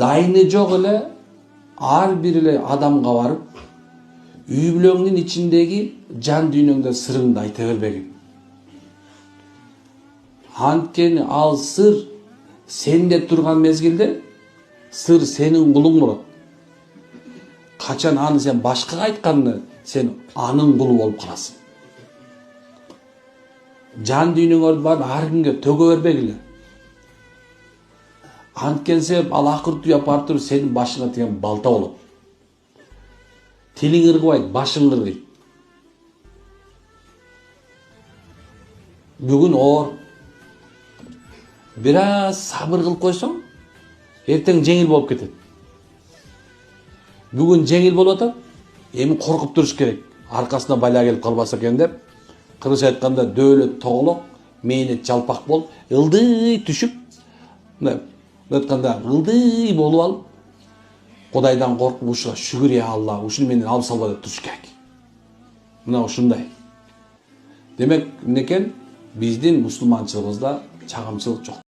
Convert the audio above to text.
Дайыны жок эле ар бир эле адамга барып, үй бүлөңдүн ичиндеги жан дүйнөңдө сырыңды айта бербегин. Анткени ал сыр сенде турган мезгилде сыр сенин кулуң болот. Качан аны сен башкага айтканда сен анын кулу болуп каласың. Жан дүйнөңөрдү барып ар кимге төгө бербегиле. Анткени себеп ал акыртуу апарып туруп сенин башыңа тиген балта болот. Тилиң ыргыбайт, башың ыргыйт. Бүгүн оор. Бир аз сабыр кылып койсоң, эртең жеңил болуп кетет. Бүгүн жеңил болуп атат, эми коркуп туруш керек. Аркасына бала келип калбаса экен деп, кыргызча айтканда дөөлөт тоголок, мээнет жалпак болуп, ылдый түшүп, мындай айтканда ылдый болуп алып, Кудайдан коркуп ушуга шүгүр я Алла, ушуну менен алып салба деп туруш керек. Мына ушундай. Демек, эмнекен биздин мусулманчылыгыбызда чагымчылык жок.